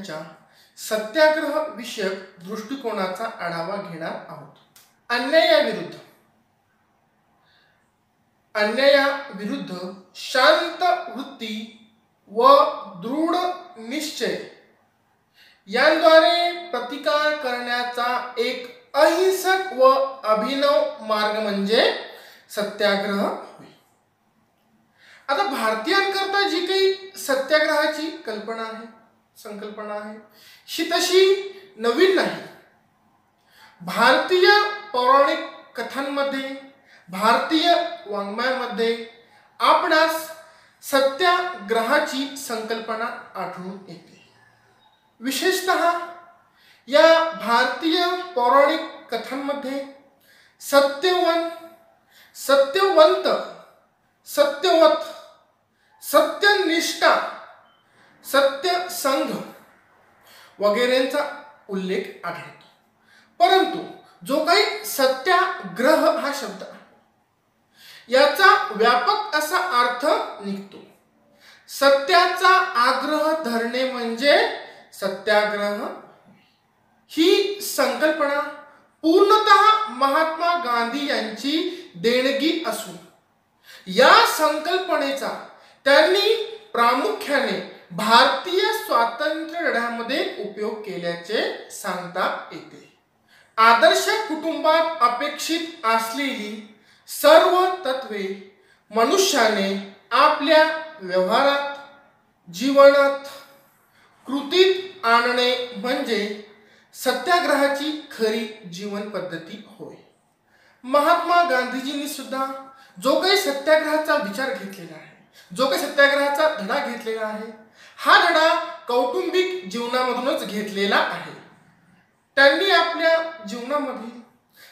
यांच्या सत्याग्रह विषयक दृष्टिकोनाचा आढावा घेणार आहोत. अन्यायाविरुद्ध शांत वृत्ती व दृढ निश्चय यांद्वारे प्रतिकार करण्याचा एक अहिंसक व अभिनव मार्ग म्हणजे सत्याग्रह होय. आता भारतीयांकरता जी काही सत्याग्रहाची संकल्पना आहे ही तशी नवीन नाही. भारतीय पौराणिक कथांमध्ये, भारतीय वाङ्मयामध्ये आपणास सत्याग्रहाची संकल्पना आढळून येते. विशेषतः या भारतीय पौराणिक कथांमध्ये सत्यवंत, सत्यवत, सत्यनिष्ठा, सत्यसंध वगैरेंचा उल्लेख आढळतो. परंतु जो काही सत्याग्रह हा शब्द आहे याचा व्यापक असा अर्थ निघतो. सत्याचा आग्रह धरणे म्हणजे सत्याग्रह. ही संकल्पना पूर्णतः महात्मा गांधी यांची देणगी असून या संकल्पनेचा त्यांनी प्रामुख्याने भारतीय स्वातंत्र्य लढ्यामध्ये उपयोग केल्याचे सांगता येते. आदर्श कुटुंबात अपेक्षित असलेली सर्व तत्वे मनुष्याने आपल्या व्यवहारात, जीवनात, कृतीत आणणे म्हणजे सत्याग्रहाची खरी जीवन पद्धती होय. महात्मा गांधीजींनी सुद्धा जो काही सत्याग्रहाचा विचार घेतलेला आहे, जो काही सत्याग्रहाचा धडा घेतलेला आहे, हा धडा कौटुंबिक जीवनामधूनच घेतलेला आहे. त्यांनी आपल्या जीवनामधील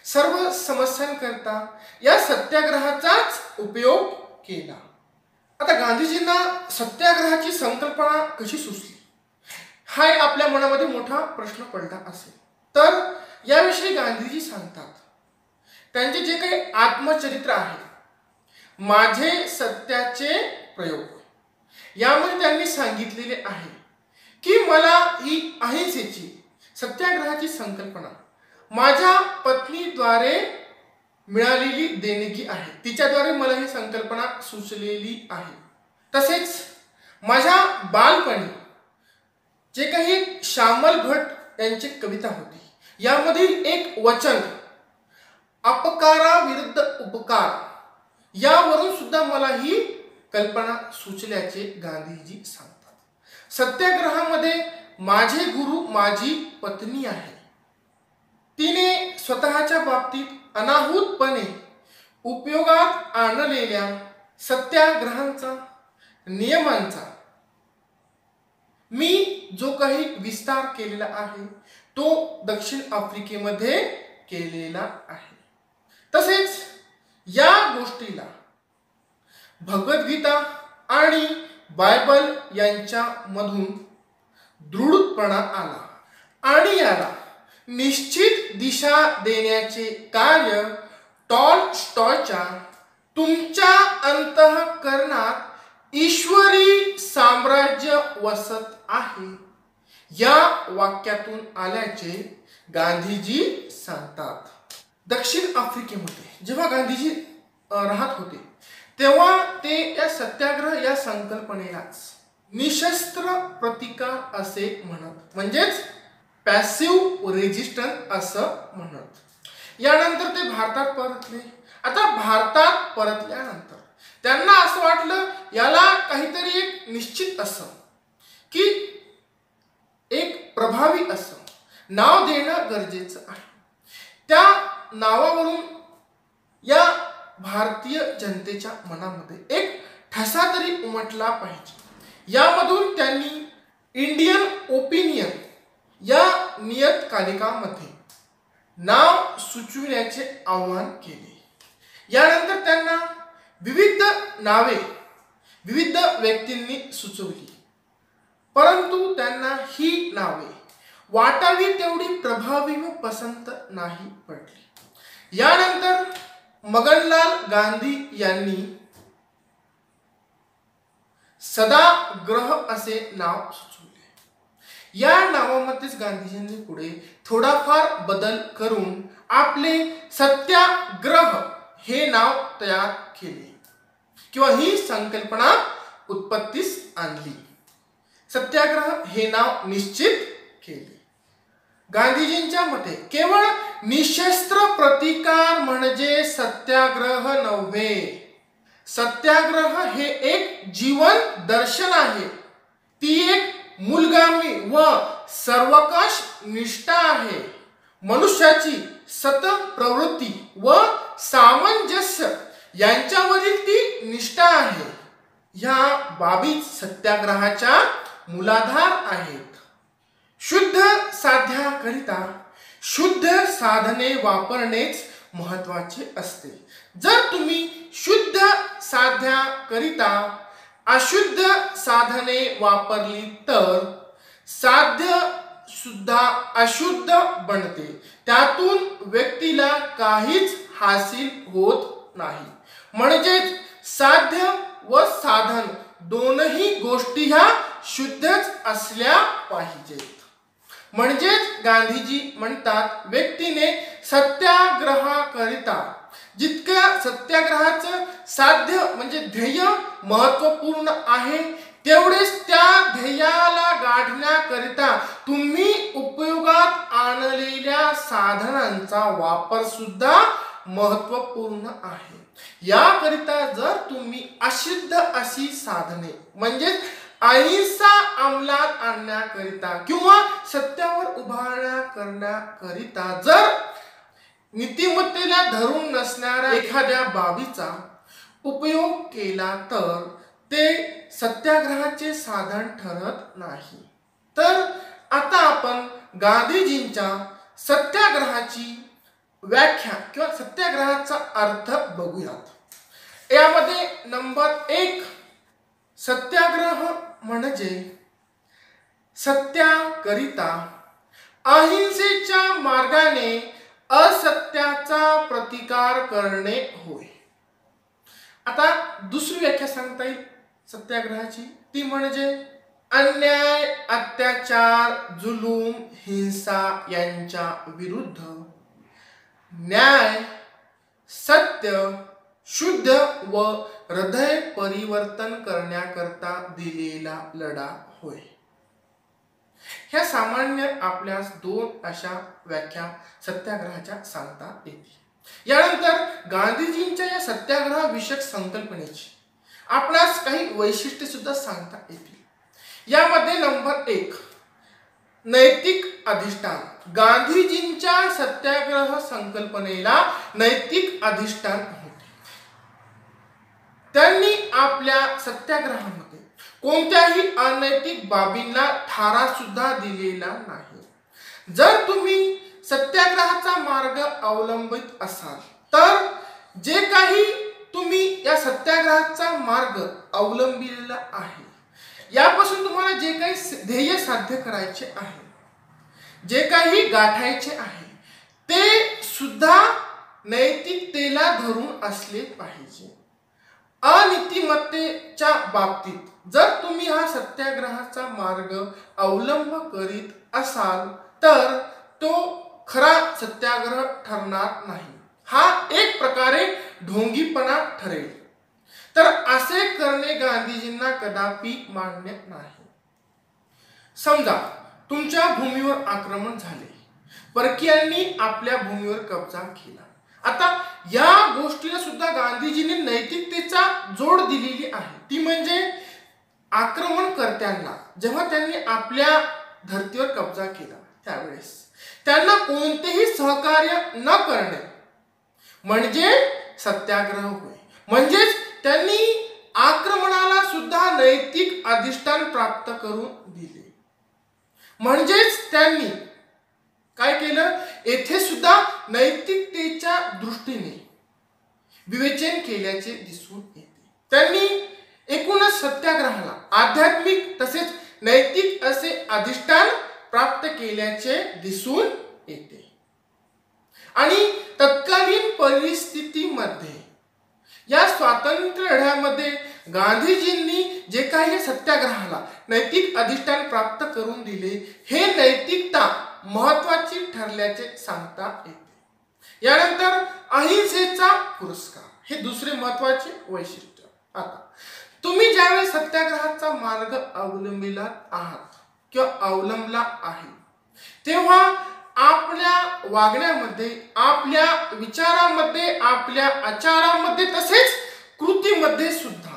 सर्व समस्यांकरता या सत्याग्रहाचाच उपयोग केला. आता गांधीजींना सत्याग्रहाची संकल्पना कशी सुचली हा आपल्या मनामध्ये मोठा प्रश्न पडला असेल तर याविषयी गांधीजी सांगतात. त्यांचे जे काही आत्मचरित्र आहे, माझे सत्याचे प्रयोग, यामध्ये त्यांनी सांगितलेले आहे की मला ही अहिंसेची, सत्याग्रहाची संकल्पना माझ्या पत्नीद्वारे मिळालेली देणगी आहे. तिच्याद्वारे मला ही संकल्पना सुचलेली आहे. तसेच माझ्या बालपणी जे काही श्यामल भट यांची कविता होती, यामधील एक वचन अपकाराविरुद्ध उपकार, यावरून सुद्धा मला ही कल्पना सुचल्याचे गांधीजी सांगतात. सत्याग्रहामध्ये माझे गुरु माझी पत्नी आहे. तिने स्वतःच्या बाबतीत अनाहूतपणे उपयोगात आणलेल्या सत्याग्रहांचा, नियमांचा मी जो काही विस्तार केलेला आहे तो दक्षिण आफ्रिकेमध्ये केलेला आहे. तसेच या गोष्टीला भगवद्गीता आणि बायबल यांच्यामधून दृढपणा आला आणि याला निश्चित दिशा देण्याचे कार्य टॉलस्टॉयच्या तुमच्या अंतःकरणात ईश्वरी साम्राज्य वसत आहे या वाक्यातून आल्याचे गांधीजी सांगतात. दक्षिण आफ्रिकेमध्ये जेव्हा गांधीजी राहत होते तेव्हा ते या सत्याग्रह या संकल्पनेलाच निशस्त्र प्रतिकार असे म्हणत, म्हणजेच पॅसिव्ह रेजिस्टन्स असं म्हणत. यानंतर ते भारतात परतले. आता भारतात परतल्यानंतर त्यांना असं वाटलं याला काहीतरी एक निश्चित असं की एक प्रभावी असं नाव देणं गरजेचं आहे. त्या नावावरून या भारतीय जनतेच्या मनामध्ये एक ठसा तरी उमटला पाहिजे. यामधून त्यांनी इंडियन ओपिनियन या नियतकालिकामध्ये नाव सुचविण्याचे आवाहन केले. यानंतर त्यांना विविध नावे विविध व्यक्तींनी सुचवली, परंतु त्यांना ही नावे वाटावी तेवढी प्रभावी व पसंत नाही पडली. यानंतर मगनलाल गांधी यांनी सदाग्रह असे नाव सुचवले. या नावामध्येच गांधीजींनी पुढे थोडाफार बदल करून आपले सत्याग्रह हे नाव तयार केले किंवा ही संकल्पना उत्पत्तीस आणली. सत्याग्रह हे नाव निश्चित केले. गांधीजींच्या मते केवळ निशस्त्र प्रतिकार म्हणजे सत्याग्रह नव्हे. सत्याग्रह हे एक जीवन दर्शन आहे. ती एक मूलगामी व सर्वकष निष्ठा आहे. मनुष्याची सतत प्रवृत्ती व सामंजस्य यांच्यावरील ती निष्ठा आहे. ह्या बाबी सत्याग्रहाच्या मूलाधार आहेत. शुद्ध साध्याकरिता शुद्ध साधने वापरणेच महत्वाचे असते. जर तुम्ही शुद्ध साध्याकरिता अशुद्ध साधने वापरली तर साध्य सुद्धा अशुद्ध बनते. त्यातून व्यक्तीला काहीच हासिल होत नाही. म्हणजेच साध्य व साधन दोनही गोष्टी ह्या शुद्धच असल्या पाहिजेत. म्हणजेच गांधीजी म्हणतात व्यक्तीने सत्याग्रहाकरिता जितक्या सत्याग्रहाचं साध्य म्हणजे ध्येय महत्वपूर्ण आहे तेवढेच त्या ध्येयाला गाठण्याकरिता तुम्ही उपयोगात आणलेल्या साधनांचा वापर सुद्धा महत्वपूर्ण आहे. याकरिता जर तुम्ही अशुद्ध अशी साधने म्हणजे अहिंसा अंमलात आणण्याकरिता किंवा सत्यावर उभारण्या करण्याकरिता जर नीतिमत्तेला धरून नसणाऱ्या एखाद्या बाबीचा उपयोग केला तर ते सत्याग्रहाचे साधन ठरत नाही. तर आता आपण गांधीजींच्या सत्याग्रहाची व्याख्या किंवा सत्याग्रहाचा अर्थ बघूयात. यामध्ये नंबर 1 सत्याग्रह म्हणजे सत्याकरिता अहिंसेच्या मार्गाने असत्याचा प्रतिकार करणे होय. आता दुसरी व्याख्या सांगता येईल सत्याग्रहाची. ती म्हणजे अन्याय, अत्याचार, जुलूम, हिंसा यांच्या विरुद्ध न्याय, सत्य, शुद्ध व हृदय परिवर्तन करण्याकरता दिलेला लढा होय. ह्या सामान्य आपल्यास 2 अशा व्याख्या सत्याग्रहाच्या सांगता येतील. यानंतर गांधीजींच्या या सत्याग्रहाविषयक संकल्पनेची आपणास काही वैशिष्ट्ये सुद्धा सांगता येतील. यामध्ये नंबर 1 नैतिक अधिष्ठान. गांधीजींच्या सत्याग्रह संकल्पनेला नैतिक अधिष्ठान होते. त्यांनी आपल्या सत्याग्रहामध्ये कोणत्याही अनैतिक बाबींना थारा सुद्धा दिलेला नाही. जर तुम्ही सत्याग्रहाचा मार्ग अवलंबित असाल तर जे काही तुम्ही या सत्याग्रहाचा मार्ग अवलंबिलेला आहे यापासून तुम्हाला जे काही ध्येय साध्य करायचे आहे, जे काही गाठायचे आहे ते सुद्धा नैतिकतेला धरून असले पाहिजे. अनीतिमत्तेच्या बाबतीत जर तुम्ही हा सत्याग्रहाचा मार्ग अवलंब करीत असाल तर तो खरा सत्याग्रह ठरणार नाही. हा एक प्रकारे ढोंगीपणा ठरेल. तर असे करणे गांधीजींना कदापि मान्य नाही. समजा तुमच्या भूमीवर आक्रमण झाले, परकीयांनी आपल्या भूमीवर कब्जा केला. आता या गोष्टीला सुद्धा गांधीजींनी नैतिकतेचा जोड दिलेली आहे. ती म्हणजे आक्रमणकर्त्यांना जेव्हा त्यांनी आपल्या धर्तीवर कब्जा केला त्यावेळेस त्यांना कोणतेही सहकार्य न करणे म्हणजे सत्याग्रह होय. म्हणजेच त्यांनी आक्रमणाला सुद्धा नैतिक अधिष्ठान प्राप्त करून दिले. म्हणजेच त्यांनी काय केलं, येथे सुद्धा नैतिकतेच्या दृष्टीने विवेचन केल्याचे दिसून येते. त्यांनी एकूणच सत्याग्रहाला आध्यात्मिक तसेच नैतिक असे अधिष्ठान प्राप्त केल्याचे दिसून येते. आणि तत्कालीन परिस्थितीमध्ये या स्वातंत्र्य लढ्यामध्ये गांधीजींनी जे काही सत्याग्रहाला नैतिक अधिष्ठान प्राप्त करून दिले, हे नैतिकता महत्वाची ठरल्याचे सांगता येते। यानंतर अहिंसेचा पुरस्कार, हे दुसरे महत्वाचे वैशिष्ट्य। आता तुम्ही ज्यावेळेस सत्याग्रहाचा मार्ग अवलंबिला आहात किंवा अवलंबला आहे, तेव्हा आपल्या वागण्यामध्ये, आपल्या विचारामध्ये, आपल्या आचारामध्ये, तसेच कृतीमध्ये सुद्धा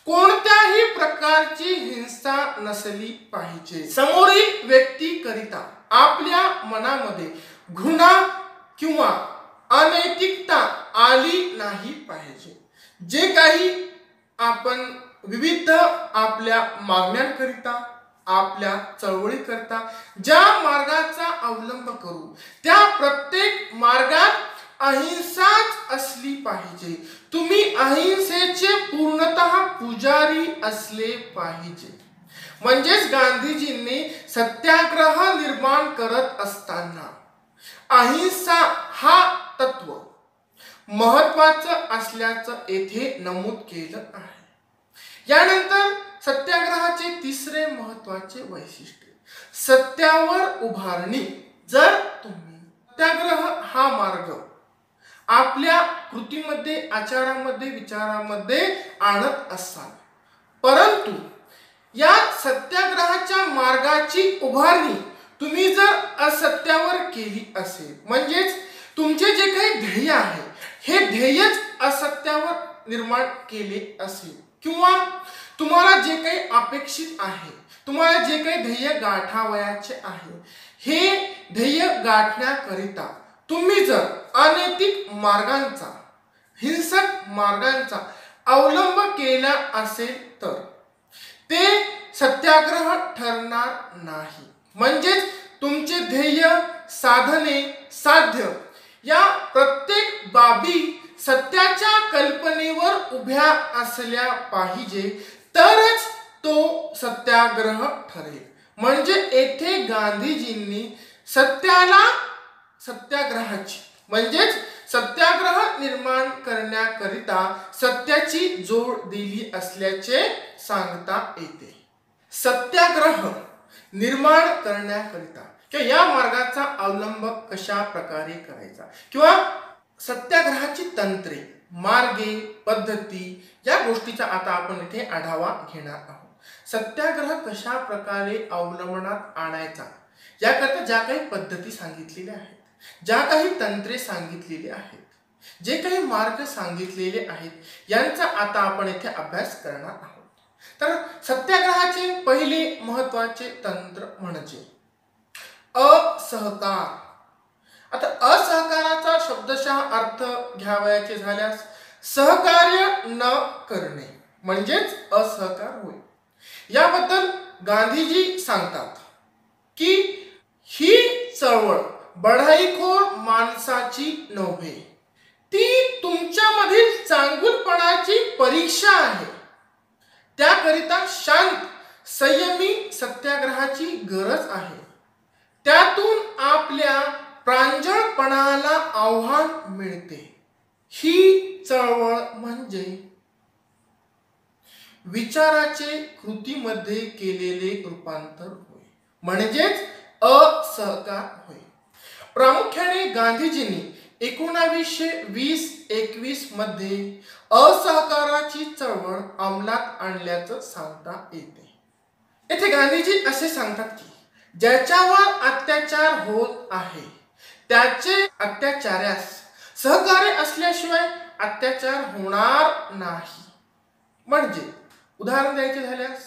कोणत्याही प्रकारची हिंसा नसली पाहिजे। समोरील व्यक्तीकरिता आपल्या मनामध्ये घृणा किंवा अनैतिकता आली नाही पाहिजे। जे काही आपण विविध आपल्या मागण्यांकरिता, आपल्या चळवळीकरिता ज्या मार्गाचा अवलंब करू, त्या प्रत्येक मार्गात अहिंसाच असली पाहिजे। तुम्ही अहिंसेचे पूर्णतः पुजारी असले पाहिजे। म्हणजेच गांधीजींनी सत्याग्रह निर्माण करत असताना अहिंसा हा तत्व महत्वाचं असल्याचं येथे नमूद केलं आहे। यानंतर सत्याग्रहाचे तिसरे महत्वाचे वैशिष्ट्य, सत्यावर उभारणी। जर तुम्ही सत्याग्रह हा मार्ग आपल्या कृतीमध्ये, आचारामध्ये, विचारामध्ये आणत असाल, परंतु या सत्याग्रहाच्या मार्गाची उभारणी तुम्ही जर असत्यावर केली असेल, म्हणजेच तुमचे जे काही ध्येय आहे, हे ध्येयच असत्यावर निर्माण केले असेल, किंवा तुम्हाला जे काही अपेक्षित आहे, तुम्हाला जे काही ध्येय गाठावयाचे आहे, हे ध्येय गाठण्याकरिता तुम्ही जर अनैतिक मार्गांचा, हिंसक मार्गांचा अवलंब केला असेल, तर ते सत्याग्रह ठरणार नाही। म्हणजेच तुमचे ध्येय, साधने, साध्य या प्रत्येक बाबी सत्याच्या कल्पनेवर उभ्या असल्या पाहिजे, तरच तो सत्याग्रह ठरेल। म्हणजे येथे गांधीजींनी सत्याला सत्याग्रहाची, म्हणजेच सत्याग्रह निर्माण करण्याकरिता सत्याची जोड दिली असल्याचे सांगता येते। सत्याग्रह निर्माण करण्याकरिता किंवा या मार्गाचा अवलंब कशा प्रकारे करायचा, किंवा सत्याग्रहाची तंत्रे, मार्गे, पद्धती या गोष्टीचा आता आपण इथे आढावा घेणार आहोत। सत्याग्रह कशा प्रकारे अवलंबनात आणायचा, याकरता ज्या काही पद्धती सांगितलेल्या आहेत, ज्या काही तंत्रे सांगितलेली आहेत, जे काही मार्ग सांगितलेले आहेत, यांचा आता आपण इथे अभ्यास करणार आहोत। तर सत्याग्रहाचे पहिले महत्वाचे तंत्र म्हणजे असहकार। आता असहकाराचा शब्दशः अर्थ घ्यावयाचे झाल्यास सहकार्य न करणे म्हणजेच असहकार होय। याबद्दल गांधीजी सांगतात की ही चळवळ बढाईखोर माणसाची नव्हे, ती तुमच्यामधील चांगुलपणाची परीक्षा आहे। त्याकरिता शांत, संयमी सत्याग्रहाची गरज आहे। त्यातून आपल्या प्रांजळपणाला आव्हान मिळते। ही चळवळ म्हणजे विचाराचे कृतीमध्ये केलेले रूपांतर होय, म्हणजेच असहकार होय। प्रामुख्याने गांधीजींनी 1920-21 मध्ये असहकाराची चळवळ अंमलात आणल्याचं सांगता येते। येथे गांधीजी असे सांगतात की ज्याच्यावर अत्याचार होत आहे, त्याचे अत्याचार्यास सहकार्य असल्याशिवाय अत्याचार होणार नाही। म्हणजे उदाहरण द्यायचे झाल्यास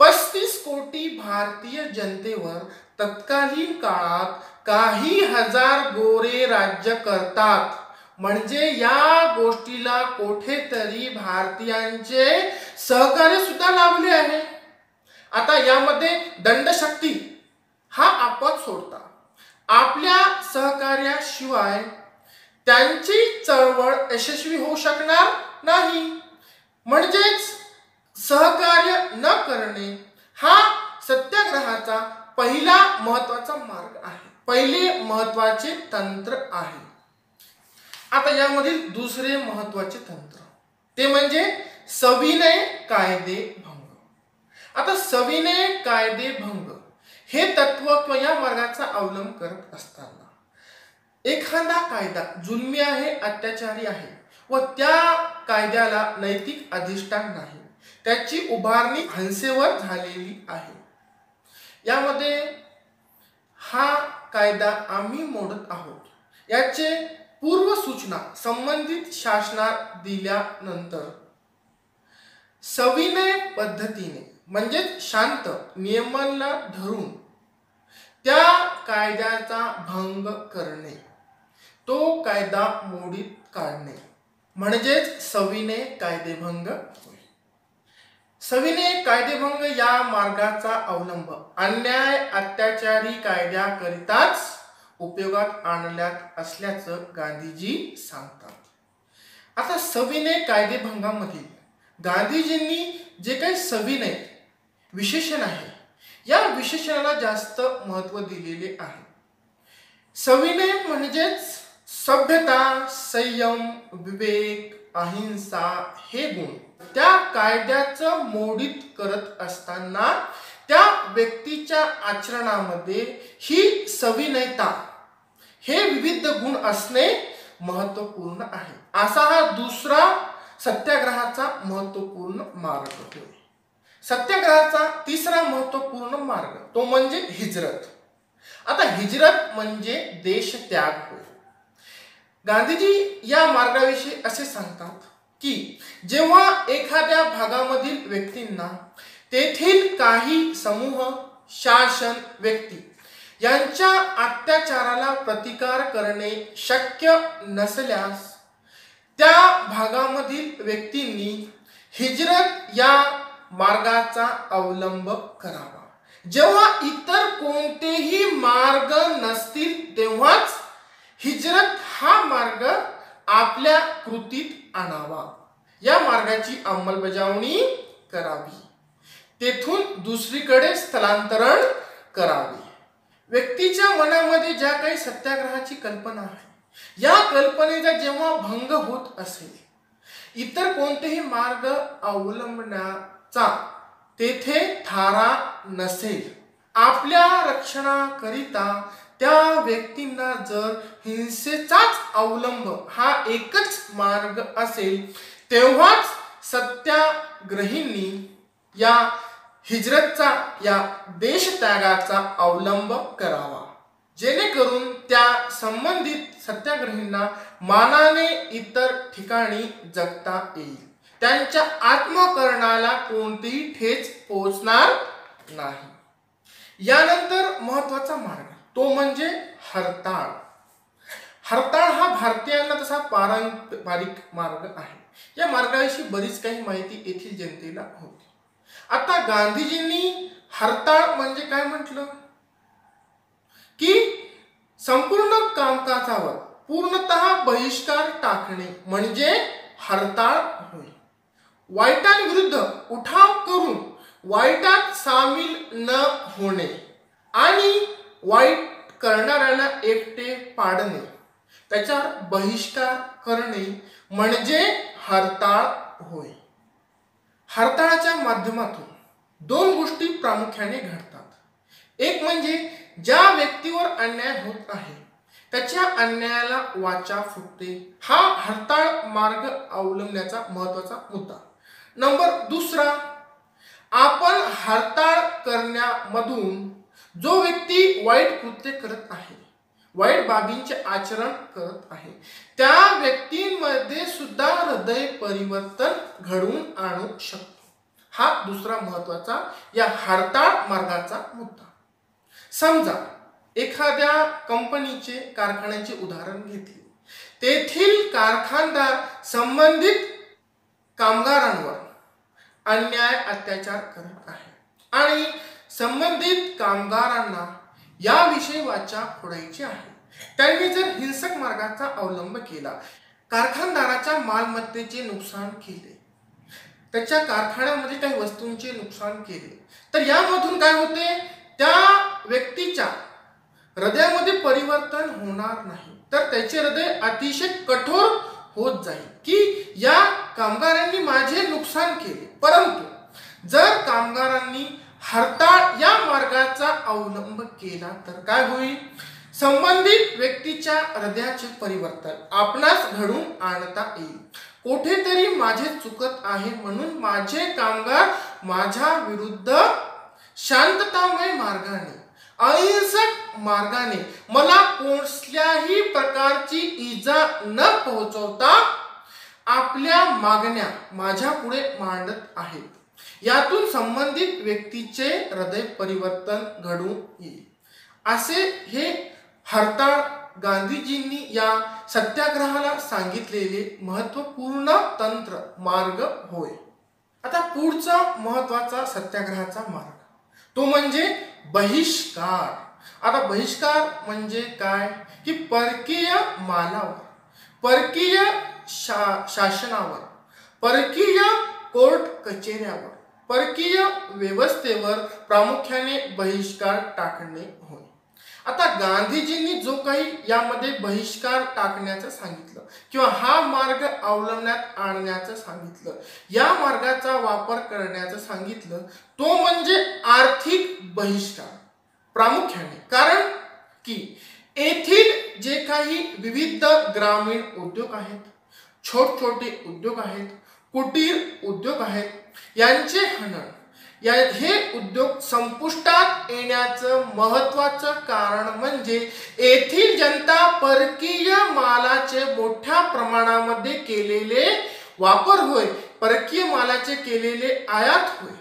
35 कोटी भारतीय जनतेवर तत्कालीन काळात काही हजार गोरे राज्य करतात, म्हणजे या गोष्टीला कोठेतरी भारतीयांचे सहकार्य सुद्धा लाभले आहे। आता यामध्ये दंडशक्ती हा आपत सोडता आपल्या सहकार्याशिवाय त्यांची चळवळ यशस्वी होऊ शकणार नाही। म्हणजेच सहकार्य न करणे हा सत्याग्रहाचा पहिला महत्वाचा मार्ग आहे, पहिले महत्वाचे तंत्र आहे। आता यामधील दुसरे महत्वाचे तंत्र ते म्हणजे सविनय कायदेभंग। आता सविनय कायदेभंग हे तत्व या मार्गाचा अवलंब करत असताना एखादा कायदा जुलमी आहे, अत्याचारी आहे व त्या कायद्याला नैतिक अधिष्ठान नाही, त्याची उभारणी हिंसेवर झालेली आहे, यामध्ये हा कायदा आम्ही मोडत आहोत याचे पूर्व सूचना संबंधित शासनात दिल्यानंतर सविनय पद्धतीने म्हणजेच शांत नियमांना धरून त्या कायद्याचा भंग करणे, तो कायदा मोडीत काढणे म्हणजेच सविनय कायदेभंग होय। सविनय कायदेभंग या मार्गाचा अवलंब अन्याय अत्याचारी कायद्याकरिताच उपयोगात आणल्यात असल्याचं गांधीजी सांगतात। आता सविनय कायदेभंगामध्ये गांधीजींनी जे काही सविनय विशेषण आहे या विशेषणाला जास्त महत्त्व दिलेले आहे। सविनय म्हणजेच सभ्यता, संयम, विवेक, अहिंसा हे गुण त्या कायद्याचं मोडीत करत असताना त्या व्यक्तीच्या आचरणामध्ये ही सविनयता हे विविध गुण असणे महत्त्वपूर्ण आहे। असा हा दुसरा सत्याग्रहाचा महत्त्वपूर्ण मार्ग होय। सत्याग्रहाचा तिसरा महत्त्वपूर्ण मार्ग तो म्हणजे हिजरत। आता हिजरत म्हणजे देशत्याग होय। गांधीजी या मार्गाविषयी असे सांगतात की जेव्हा एखाद्या भागामधील व्यक्तींना तेथील काही समूह, शासन, व्यक्ती यांच्या अत्याचाराला प्रतिकार करणे शक्य नसल्यास त्या भागामधील व्यक्तींनी हिजरत या मार्गाचा अवलंब करावा। जेव्हा इतर कोणतेही मार्ग नसतील तेव्हाच हिजरत हा मार्ग आपल्या कृतीत आणावा, या मार्गाची अंमलबजावणी करावी, तेथून दुसरीकडे स्थलांतरण करावे। व्यक्तीच्या मनामध्ये ज्या काही सत्याग्रहाची कल्पना आहे या कल्पनेचा जेव्हा भंग होत असेल, इतर कोणतेही मार्ग अवलंबण्याचा तेथे थारा नसेल, आपल्या रक्षणाकरिता त्या व्यक्तींना जर हिंसेचाच अवलंब हा एकच मार्ग असेल तेव्हाच सत्याग्रहींनी या हिजरतचा, या देशत्यागाचा अवलंब करावा, जेणेकरून त्या संबंधित सत्याग्रहींना मानाने इतर ठिकाणी जगता येईल, त्यांच्या आत्मकरणाला कोणतीही ठेच पोहोचणार नाही। यानंतर महत्वाचा मार्ग तो म्हणजे हरताळ। हरताळ हा भारतीयांना तसा पारंपरिक मार्ग आहे। या मार्गाविषयी बरीच काही माहिती येथील जनतेला होती। आता गांधीजींनी हरताळ म्हणजे काय म्हटलं की संपूर्ण कामकाजावर पूर्णतः बहिष्कार टाकणे म्हणजे हरताळ होय। वाईटांविरुद्ध उठाव करून वाईटात सामील न होणे आणि वाईट करणाऱ्याला एकटे पाडणे, त्याच्यावर बहिष्कार करणे म्हणजे हरताळ होय। हरताळाच्या माध्यमातून दोन गोष्टी प्रामुख्याने घडतात। एक म्हणजे ज्या व्यक्तीवर अन्याय होत आहे त्याच्या अन्यायाला वाचा फुटते, हा हरताळ मार्ग अवलंबण्याचा महत्वाचा मुद्दा। नंबर दुसरा, आपण हरताळ करण्यामधून जो व्यक्ती वाईट कृत्य करत आहे, वाईट बाबींचे आचरण करत आहे, त्या व्यक्तींमध्ये सुद्धा हृदय परिवर्तन घडवून आणू शकतो, हा दुसरा महत्वाचा या हरताळ मार्गाचा मुद्दा। समजा एखाद्या कंपनीचे, कारखान्याचे उदाहरण घेतले, तेथील कारखानदार संबंधित कामगारांवर अन्याय अत्याचार करत आहे आणि संबंधित कामगारांना याविषयी वाचा फोडायची आहे। त्यांनी जर हिंसक मार्गाचा अवलंब केला, कारखानदाराच्या मालमत्तेचे नुकसान केले, त्याच्या कारखान्यामध्ये काही वस्तूंचे नुकसान केले, तर यामधून काय होते, त्या व्यक्तीच्या हृदयामध्ये परिवर्तन होणार नाही, तर त्याचे हृदय अतिशय कठोर होत जाईल की या कामगारांनी माझे नुकसान केले, परंतु जर कामगारांनी हरताळ या मार्गाचा अवलंब केला तर काय होईल? संबंधित व्यक्तीच्या हृदयाचे परिवर्तन आपणास घडून आणता येईल. कोठेतरी माझे चुकत आहे म्हणून माझे कामगार माझ्या विरुद्ध शांततामय मार्गाने, अहिंसक मार्गाने मला कोणत्याही प्रकारची इजा न पोहोचवता आपल्या मागण्या माझ्या पुढे मांडत आहेत. यातून संबंधित व्यक्तीचे हृदय परिवर्तन घडून येईल. असे हे हरताळ गांधीजींनी या सत्याग्रहाला सांगितलेले महत्वपूर्ण तंत्र मार्ग होय. आता पुढचा महत्वाचा सत्याग्रहाचा मार्ग तो म्हणजे बहिष्कार. आता बहिष्कार म्हणजे काय की परकीय मालावर, परकीय शासनावर, परकीय कोर्ट कचेऱ्यावर, परकीय व्यवस्थेवर प्रामुख्याने बहिष्कार टाकणे होय. आता गांधीजींनी जो काही यामध्ये बहिष्कार टाकण्याचं सांगितलं किंवा हा मार्ग अवलंबण्यात आणण्याचं सांगितलं, या मार्गाचा वापर करण्याचं सांगितलं, तो म्हणजे आर्थिक बहिष्कार प्रामुख्याने. कारण की येथील जे काही विविध ग्रामीण उद्योग आहेत, छोटे उद्योग आहेत, कुटीर उद्योग आहेत, यांचे हनन, हे उद्योग संपुष्टात येण्याचं महत्वाचं कारण म्हणजे येथील जनता परकीय मालाचे मोठ्या प्रमाणामध्ये केलेले वापर होय, परकीय मालाचे केलेले आयात होय.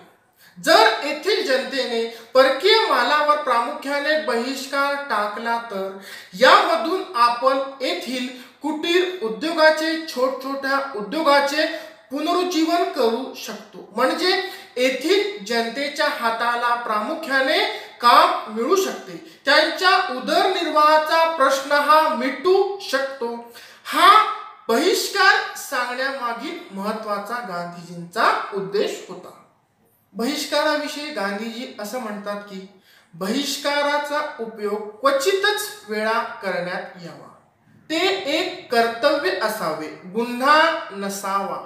जर येथील जनतेने परकीय मालावर प्रामुख्याने बहिष्कार टाकला तर यामधून आपण येथील कुटीर उद्योगाचे, छोट्या उद्योगाचे पुनरुज्जीवन करू शकतो. म्हणजे येथील जनतेच्या हाताला प्रामुख्याने काम मिळू शकते, त्यांच्या उदरनिर्वाहाचा प्रश्न हा मिटू शकतो. हा बहिष्कार सांगण्यामागील महत्वाचा गांधीजींचा उद्देश होता. बहिष्काराविषयी गांधीजी असं म्हणतात की बहिष्काराचा उपयोग क्वचितच वेळा करण्यात यावा, ते एक कर्तव्य असावे, गुन्हा नसावा.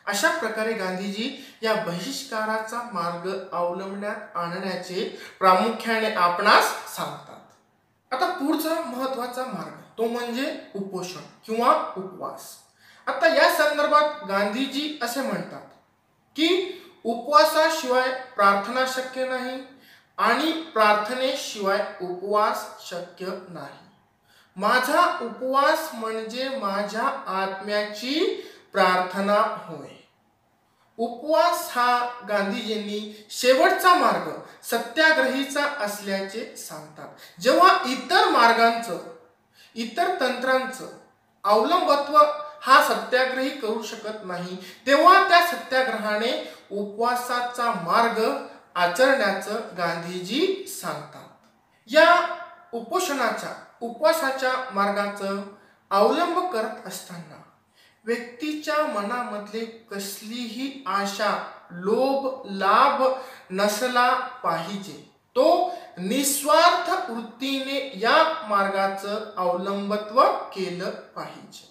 अशा प्रकारे गांधीजी या बहिष्काराचा मार्ग अवलंबण्यात आणण्याचे प्रामुख्याने आपणास सांगतात. आता पुढचा महत्वाचा मार्ग तो म्हणजे उपोषण किंवा उपवास. आता या संदर्भात गांधीजी असे म्हणतात की उपवासाशिवाय प्रार्थना शक्य नाही आणि प्रार्थनेशिवाय उपवास शक्य नाही. माझा उपवास म्हणजे माझ्या आत्म्याची प्रार्थना होय. उपवास हा गांधीजींनी शेवटचा मार्ग सत्याग्रहीचा असल्याचे सांगतात. जेव्हा इतर मार्गांचं, इतर तंत्रांचं अवलंबत्व हा सत्याग्रही करू शकत नाही, तेव्हा त्या सत्याग्रहाने उपवासाचा मार्ग आचरण्याचं गांधीजी सांगतात. या उपवासाच्या मार्गाचं अवलंब करत असताना व्यक्तीच्या मनामधले कसलीही आशा, लोभ, लाभ नसला पाहिजे. तो निस्वार्थ वृत्तीने या मार्गाचं अवलंबत्व केलं पाहिजे.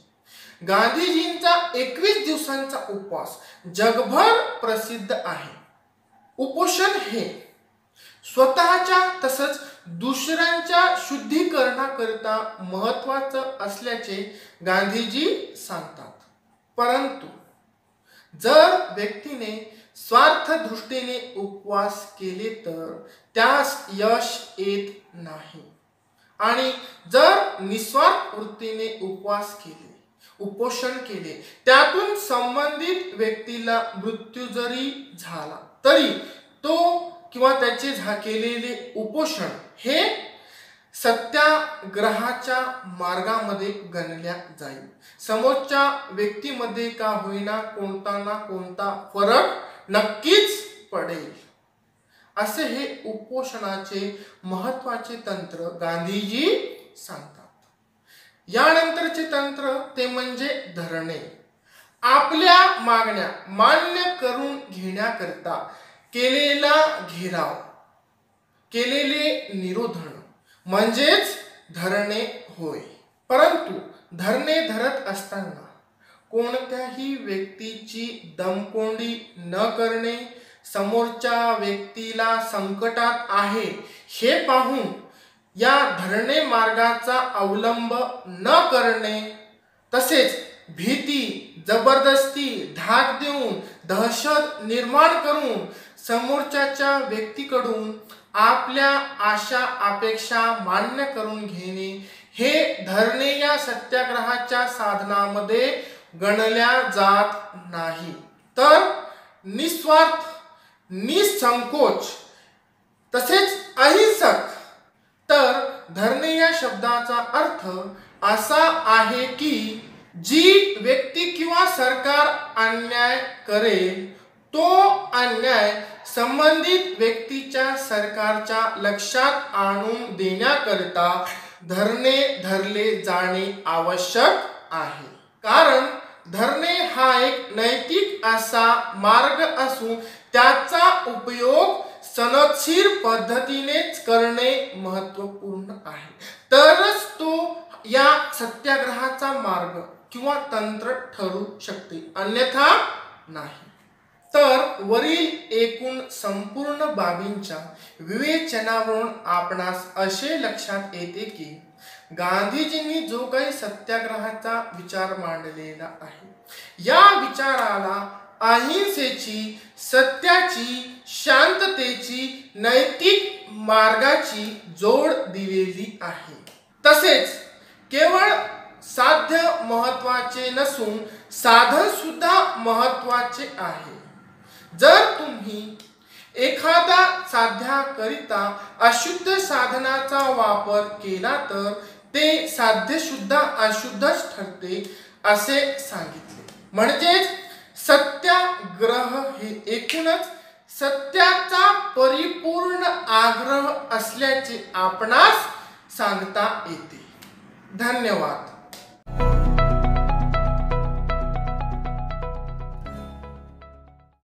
गांधीजींचा 21 दिवसांचा उपवास जगभर प्रसिद्ध आहे. उपोषण हे स्वतःच्या तसंच दुसऱ्यांच्या शुद्धीकरणाकरिता महत्वाचं असल्याचे गांधीजी सांगतात. परंतु जर व्यक्तीने स्वार्थ दृष्टीने उपवास केले तर त्यास यश येत नाही, आणि जर निस्वार्थ वृत्तीने उपवास केले, उपोषण केले, त्यातून संबंधित व्यक्तीला मृत्यू जरी झाला तरी तो किंवा त्याचे केलेले उपोषण हे सत्याग्रहाच्या मार्गामध्ये गणल्या जाईल. समोरच्या व्यक्तीमध्ये का होईना कोणता ना कोणता फरक नक्कीच पडेल. असे हे उपोषणाचे महत्वाचे तंत्र गांधीजी सांगतात. यानंतरचे तंत्र ते म्हणजे धरणे. आपल्या मागण्या मान्य करून घेण्याकरिता केलेला घेराव, केलेले निरोधन म्हणजेच धरणे होय. परंतु धरणे धरत असताना कोणत्याही व्यक्तीची दमकोंडी न करणे, समोरच्या व्यक्तीला संकटात आहे हे पाहून या धरणे मार्गाचा अवलंब न करणे, तसेच भीती, जबरदस्ती, धाक देऊन, दहशत निर्माण करून समोरच्या व्यक्तीकडून आपल्या आशा अपेक्षा मान्य करून घेणे हे धरणे या सत्याग्रहाच्या साधनामध्ये गणल्या जात नाही. तर निस्वार्थ, निसंकोच तसेच अहिंसक. तर धरणे या शब्दाचा अर्थ असा आहे की जी व्यक्ती किंवा सरकार अन्याय करेल तो अन्याय संबंधित व्यक्तीच्या सरकारच्या लक्षात आणून देण्याकरिता धरणे धरले जाणे आवश्यक आहे. कारण धरणे हा एक नैतिक असा मार्ग असून त्याचा उपयोग सनदशीर पद्धतीनेच करणे महत्त्वपूर्ण आहे. तरच तो या सत्याग्रहाचा मार्ग किंवा तंत्र ठरू शकते, अन्यथा नाही. तर वरील एकूण संपूर्ण बाबींच्या विवेचनावरून आपणास असे लक्षात येते की गांधीजींनी जो काही सत्याग्रहाचा विचार मांडलेला आहे, या विचाराला अहिंसेची, सत्याची, शांततेची, नैतिक मार्गाची जोड दिलेली आहे. तसेच केवळ साध्य महत्वाचे नसून साधन सुद्धा महत्वाचे आहे. जर तुम्ही एखादा साध्याकरिता अशुद्ध साधनाचा वापर केला तर ते साध्य सुद्धा अशुद्धच ठरते असे सांगितले. म्हणजेच सत्याग्रह हे एकूणच सत्याचा परिपूर्ण आग्रह असल्याचे आपणास सांगता येते. धन्यवाद.